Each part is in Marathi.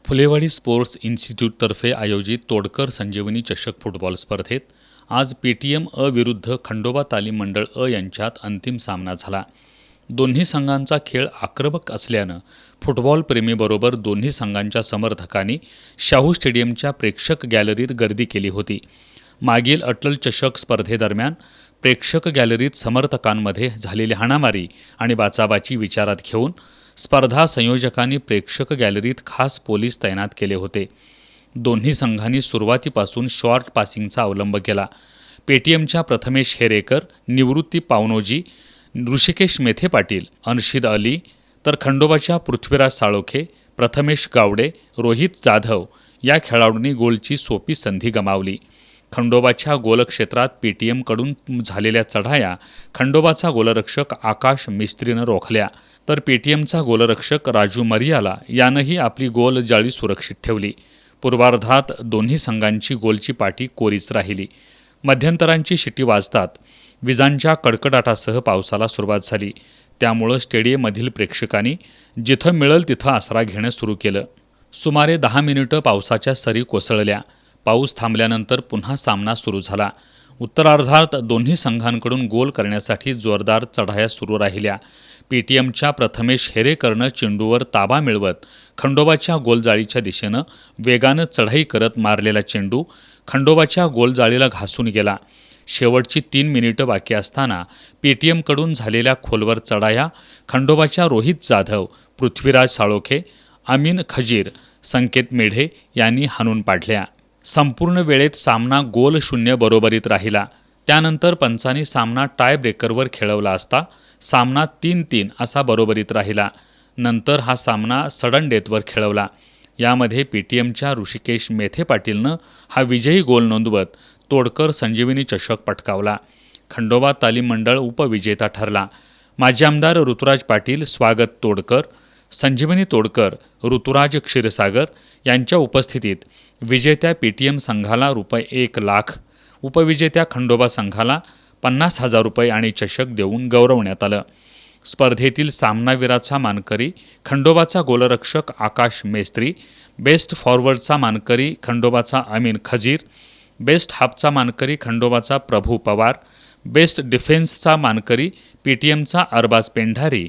फुलेवाडी स्पोर्ट्स इन्स्टिट्यूटतर्फे आयोजित तोडकर संजीवनी चषक फुटबॉल स्पर्धेत आज पेटीएम अ विरुद्ध खंडोबा तालीम मंडळ अ यांच्यात अंतिम सामना झाला. दोन्ही संघांचा खेळ आक्रमक असल्यानं फुटबॉलप्रेमीबरोबर दोन्ही संघांच्या समर्थकांनी शाहू स्टेडियमच्या प्रेक्षक गॅलरीत गर्दी केली होती. मागील अटल चषक स्पर्धेदरम्यान प्रेक्षक गॅलरीत समर्थकांमध्ये झालेली हाणामारी आणि बाचाबाची विचारात घेऊन स्पर्धा संयोजकांनी प्रेक्षक गॅलरीत खास पोलीस तैनात केले होते. दोन्ही संघांनी सुरुवातीपासून शॉर्ट पासिंगचा अवलंब केला. पेटीएमच्या प्रथमेश हेरेकर, निवृत्ती पावनोजी, ऋषिकेश मेथे पाटील, अर्शिद अली तर खंडोबाच्या पृथ्वीराज साळोखे, प्रथमेश गावडे, रोहित जाधव या खेळाडूंनी गोलची सोपी संधी गमावली. खंडोबाच्या गोलक्षेत्रात पेटीएमकडून झालेल्या चढाया खंडोबाचा गोलरक्षक आकाश मिस्त्रीनं रोखल्या, तर पेटीएमचा गोलरक्षक राजू मरियाला यानंही आपली गोल जाळी सुरक्षित ठेवली. पूर्वार्धात दोन्ही संघांची गोलची पाटी कोरीच राहिली. मध्यंतरांची शिटी वाजतात विजांच्या कडकडाटासह पावसाला सुरुवात झाली. त्यामुळं स्टेडियममधील प्रेक्षकांनी जिथं मिळेल तिथं आसरा घेणं सुरू केलं. सुमारे 10 मिनिटं पावसाच्या सरी कोसळल्या. पाऊस थांबल्यानंतर पुन्हा सामना सुरू झाला. उत्तरार्धात दोन्ही संघांकडून गोल करण्यासाठी जोरदार चढाया सुरू राहिल्या. पेटीएमच्या प्रथमेश हेरेकरनं चेंडूवर ताबा मिळवत खंडोबाच्या गोलजाळीच्या दिशेनं वेगानं चढाई करत मारलेला चेंडू खंडोबाच्या गोलजाळीला घासून गेला. शेवटची 3 मिनिटं बाकी असताना पेटीएमकडून झालेल्या खोलवर चढाया खंडोबाच्या रोहित जाधव, पृथ्वीराज साळोखे, अमीन खजीर, संकेत मेढे यांनी हाणून पाडल्या. संपूर्ण वेळेत सामना गोल 0 बरोबरीत राहिला. त्यानंतर पंचांनी सामना टाय ब्रेकरवर खेळवला असता सामना 3-3 असा बरोबरीत राहिला. नंतर हा सामना सडन डेथवर खेळवला. यामध्ये पेटीएमच्या ऋषिकेश मेथे पाटीलनं हा विजयी गोल नोंदवत तोडकर संजीवनी चषक पटकावला. खंडोबा तालीम मंडळ उपविजेता ठरला. माजी आमदार ऋतुराज पाटील, स्वागत तोडकर, संजीवनी तोडकर, ऋतुराज क्षीरसागर यांच्या उपस्थितीत विजेत्या पेटीएम संघाला ₹1,00,000, उपविजेत्या खंडोबा संघाला ₹50,000 आणि चषक देऊन गौरवण्यात आलं. स्पर्धेतील सामनावीराचा मानकरी खंडोबाचा गोलरक्षक आकाश मेस्त्री, बेस्ट फॉरवर्डचा मानकरी खंडोबाचा अमीन खजीर, बेस्ट हाफचा मानकरी खंडोबाचा प्रभू पवार, बेस्ट डिफेन्सचा मानकरी पेटीएमचा अरबाज पेंढारी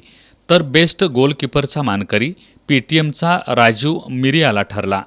तर बेस्ट गोलकीपरचा मानकरी पेटीएमचा राजू मिरियाला ठरला.